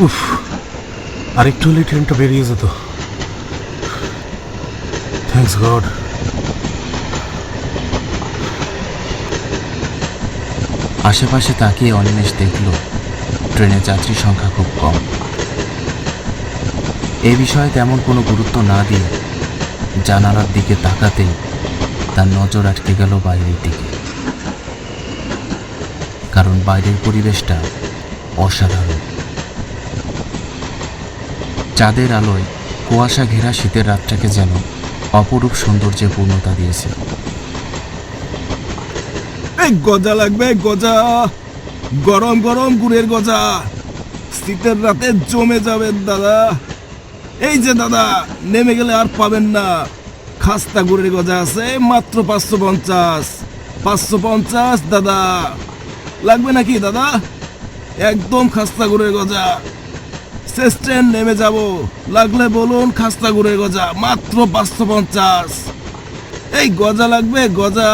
উফ, আরেকটু হলে ট্রেনটা বেরিয়ে যেত। Thanks god. আশেপাশে তাকিয়ে অনিমেষ দেখল ট্রেনে যাত্রীর সংখ্যা খুব কম। এ বিষয়ে তেমন কোনো গুরুত্ব না দিয়ে জানালার দিকে তাকাতেই তার নজর আটকে গেল বাইরের দিকে। কারণ বাইরের পরিবেশটা অসাধারণ। চাঁদের আলোয় কুয়াশা ঘেরা শীতের রাতটাকে যেন অপরূপ সৌন্দর্যে পূর্ণতা দিয়েছে। এই গজা লাগবে, গজা, গরম গরম গুড়ের গজা, শীতের রাতে জমে যাবেন দাদা। এই যে দাদা, নেমে গেলে আর পাবেন না। খাস্তা গুড়ের গজা আছে মাত্র 550। 550 দাদা, লাগবে নাকি দাদা? একদম খাস্তা গুড়ের গজা। শেষ ট্রেন নেমে যাব, লাগলে বলুন। খাস্তা গুড়ের গজা মাত্র 550। এই গজা লাগবে, গজা।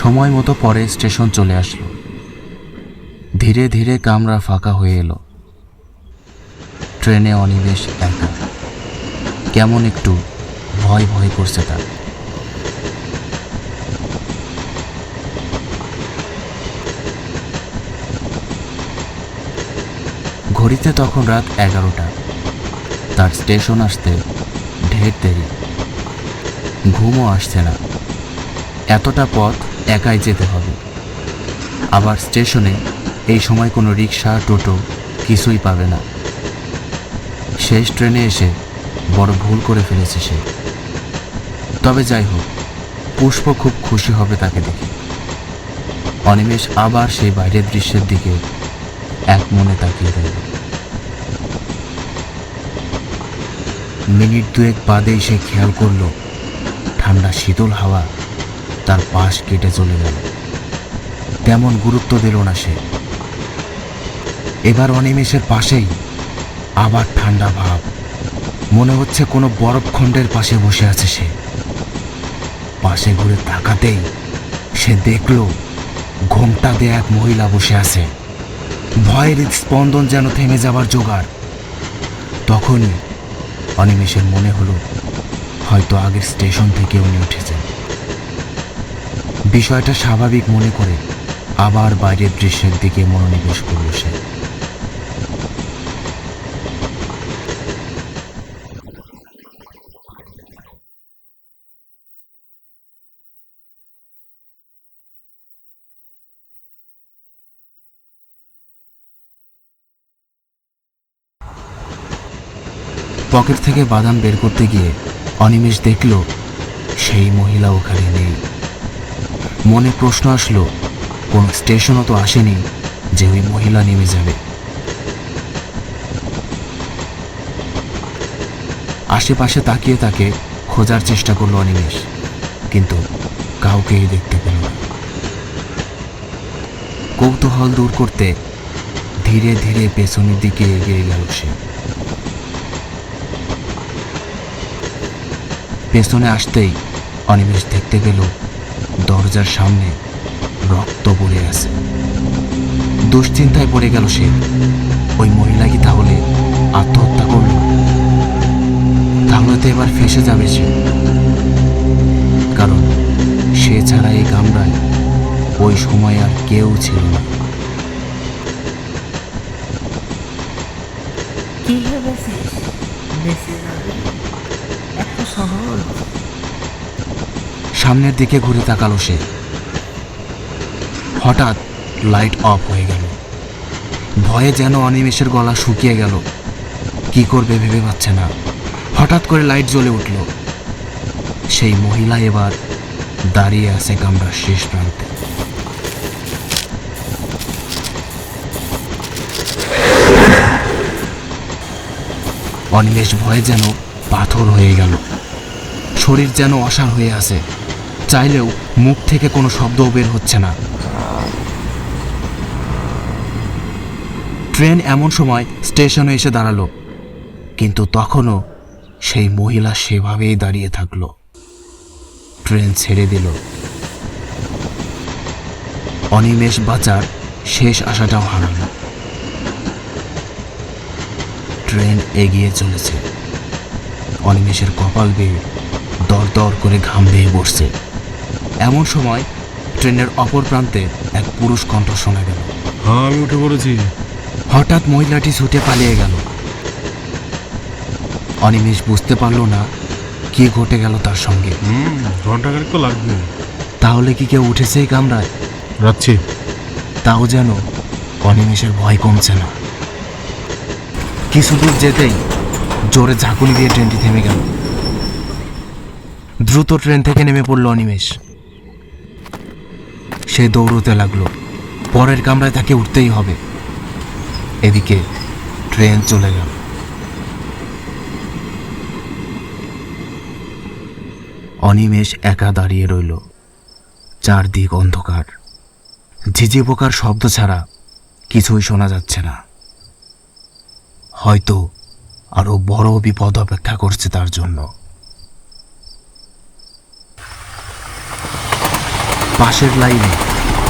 সময় মতো পরে স্টেশন চলে আসলো। ধীরে ধীরে কামরা ফাঁকা হয়ে এলো। ট্রেনে অনিমেষ একা। কেমন একটু ভয় ভয় করছে তার। ঘড়িতে তখন রাত 11টা। তার স্টেশন আসতে ঢের দেরি। ঘুমও আসছে না। এতটা পথ একাই যেতে হবে। আবার স্টেশনে এই সময় কোনো রিক্সা টোটো কিছুই পাবে না। শেষ ট্রেনে এসে বড় ভুল করে ফেলেছে সে। তবে যাই হোক, পুষ্প খুব খুশি হবে তাকে দেখে। অনিমেষ আবার সেই বাইরের দৃশ্যের দিকে এক মনে তাকিয়ে রইল। মিনিট দুয়েক বাদেই সে খেয়াল করল ঠান্ডা শীতল হাওয়া তার পাশ কেটে চলে গেল। তেমন গুরুত্ব দিল না সে। এবার অনিমেষের পাশেই আবার ঠান্ডা ভাব। মনে হচ্ছে কোনো বরফখণ্ডের পাশে বসে আছে সে। পাশে ঘুরে তাকাতেই সে দেখল ঘোমটা দিয়ে এক মহিলা বসে আছে। ভয়ের স্পন্দন যেন থেমে যাবার জোগাড়। তখনই অনিমেষের মনে হলো হয়তো আগের স্টেশন থেকে উনি উঠেছেন। বিষয়টা স্বাভাবিক মনে করে আবার বাইরের দৃশ্যের দিকে মনোনিবেশ করল সে। পকেট থেকে বাদাম বের করতে গিয়ে অনিমেষ দেখল সেই মহিলা ওখানে নেই। মনে প্রশ্ন আসলো, কোন স্টেশনও তো আসেনি যে ওই মহিলা নেমে যাবে। আশেপাশে তাকিয়ে তাকে খোঁজার চেষ্টা করলো অনিমেষ, কিন্তু কাউকেই দেখতে পেল না। কৌতূহল দূর করতে ধীরে ধীরে পেছনের দিকে এগিয়ে গেল সে। পেছনে আসতেই অনিমেষ দেখতে পেল দরজার সামনে রক্ত পড়ে আছে। দুশ্চিন্তায় পড়ে গেল সে। ওই মহিলা কি তাহলে আত্মহত্যা করল? তাহলে তো এবার ফেঁসে যাবে সে। কারণ সে ছাড়া এই কামরায় ওই সময় আর কেউ ছিল না। কি ভেবেছিস বেঁচে যাবে? এত সহজ? সামনের দিকে ঘুরে তাকালো সে। হঠাৎ লাইট অফ হয়ে গেল। ভয়ে যেন অনিমেষের গলা শুকিয়ে গেল। কি করবে ভেবে পাচ্ছে না। হঠাৎ করে লাইট জ্বলে উঠল। সেই মহিলা এবার দাঁড়িয়ে আছে কামরার শেষ প্রান্তে। অনিমেষ ভয়ে যেন পাথর হয়ে গেল। শরীর যেন অসাড় হয়ে আছে। চাইলেও মুখ থেকে কোনো শব্দও বের হচ্ছে না। ট্রেন এমন সময় স্টেশনে এসে দাঁড়ালো, কিন্তু তখনও সেই মহিলা সেভাবেই দাঁড়িয়ে থাকলো। ট্রেন ছেড়ে দিল। অনিমেষ বাঁচার শেষ আশাটাও হারালো। ট্রেন এগিয়ে চলেছে। অনিমেষের কপাল বেয়ে দর দর করে ঘাম বেয়ে বসছে। এমন সময় ট্রেনের অপর প্রান্তে এক পুরুষ কণ্ঠ শোনা গেল। হ্যাঁ, আমি উঠে পড়েছি। হঠাৎ মহিলাটি ছুটে পালিয়ে গেল। অনিমেষ বুঝতে পারল না কি ঘটে গেল তার সঙ্গে। ঘন্টা খানিক তো লাগবে। তাহলে কি কেউ উঠেছে এই কামরায়? রাখছি। তাও যেন অনিমেষের ভয় কমছে না। কিছু দূর যেতেই জোরে ঝাঁকুনি দিয়ে ট্রেনটি থেমে গেল। দ্রুত ট্রেন থেকে নেমে পড়ল অনিমেষ। সে দৌড়তে লাগলো। পরের কামরায় তাকে উঠতেই হবে। এদিকে ট্রেন চলে গেল। অনিমেষ একা দাঁড়িয়ে রইল। চারদিক অন্ধকার। ঝিঝি পোকার শব্দ ছাড়া কিছুই শোনা যাচ্ছে না। হয়তো আরো বড় বিপদ অপেক্ষা করছে তার জন্য। পাশের লাইনে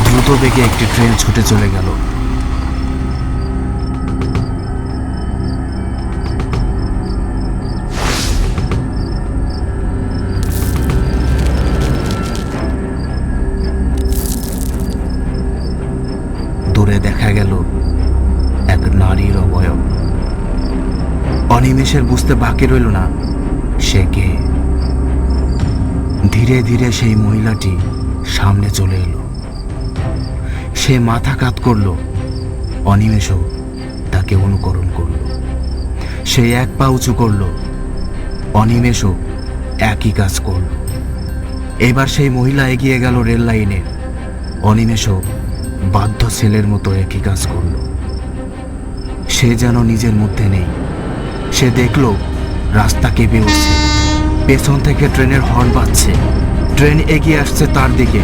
দ্রুত বেগে একটি ট্রেন ছুটে চলে গেল। দূরে দেখা গেল এক নারীর অবয়ব। অনিমেষের বুঝতে বাকি রইল না সে কে। ধীরে ধীরে সেই মহিলাটি সামনে চলে এলো। সে মাথা কাত করল। অনিমেষও তাকে অনুকরণ করল। সে এক পা উঁচু করল। অনিমেষও একই কাজ করল। এবার সেই মহিলা এগিয়ে গেল রেল লাইনে। অনিমেষও বাধ্য ছেলের মতো একই কাজ করল। সে যেন নিজের মধ্যে নেই। সে দেখল রাস্তা কেঁপে উঠছে। পেছন থেকে ট্রেনের হর্ন বাজছে। ট্রেন এগিয়ে আসছে তার দিকে।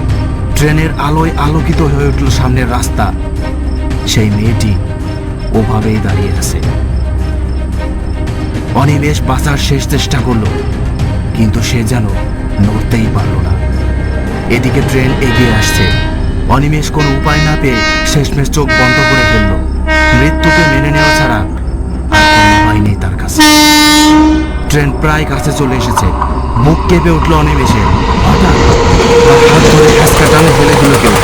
ট্রেনের আলোয় আলোকিত হয়ে উঠল সামনের রাস্তা। সেই মেয়েটি ওভাবেই দাঁড়িয়ে আছে। অনিমেষ বাঁচার শেষ চেষ্টা করলো, কিন্তু সে যেন নড়তেই পারল না। এদিকে ট্রেন এগিয়ে আসছে। অনিমেষ কোনো উপায় না পেয়ে শেষমেশ চোখ বন্ধ করে ফেলল। মৃত্যুকে মেনে নেওয়া ছাড়া আর কোনো উপায় নেই তার কাছে। ট্রেন প্রায় কাছে চলে এসেছে। বুক কেঁপে উঠল অনিমেষে। হঠাৎ তার হাত ধরে হ্যাঁচকা টানে ফেলে দিল কেউ।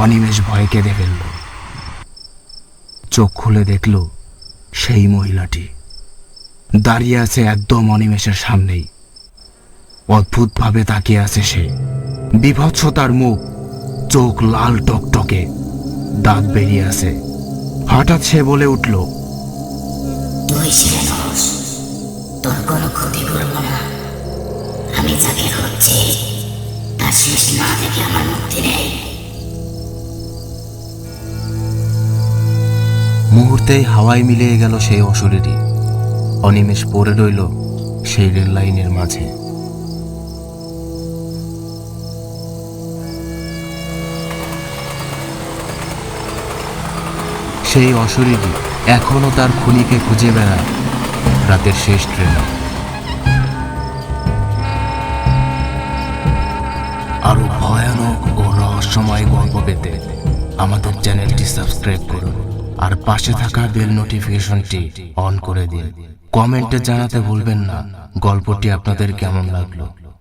অনিমেষ ভয়ে কেঁদে ফেলল। চোখ খুলে দেখল সেই মহিলাটি দাঁড়িয়ে আছে একদম অনিমেষের সামনেই। অদ্ভুতভাবে তাকিয়ে আছে সে। বিভৎস তার মুখ, চোখ লাল টকটকে, দাঁত বেরিয়ে আছে। হঠাৎ সে বলে উঠল, তুই ছেলে নস, তোর কোনো ক্ষতি করবো না। আমি যাকে খুঁজছি তার শেষ না দেখে আমার মুক্তি নেই। মুহূর্তেই হাওয়ায় মিলিয়ে গেল সেই অশরীরী। অনিমেষ পড়ে রইল সেই রেল লাইনের মাঝে। সেই অশরীরী এখনো তার খুনিকে খুঁজে বেড়ায় রাতের শেষ ট্রেনে। আরো ভয়ানক ও রহস্যময় গল্প পেতে আমাদের চ্যানেলটি সাবস্ক্রাইব করুন আর পাশে থাকা বেল নোটিফিকেশনটি অন করে দিন। কমেন্টে জানাতে ভুলবেন না গল্পটি আপনাদের কেমন লাগলো।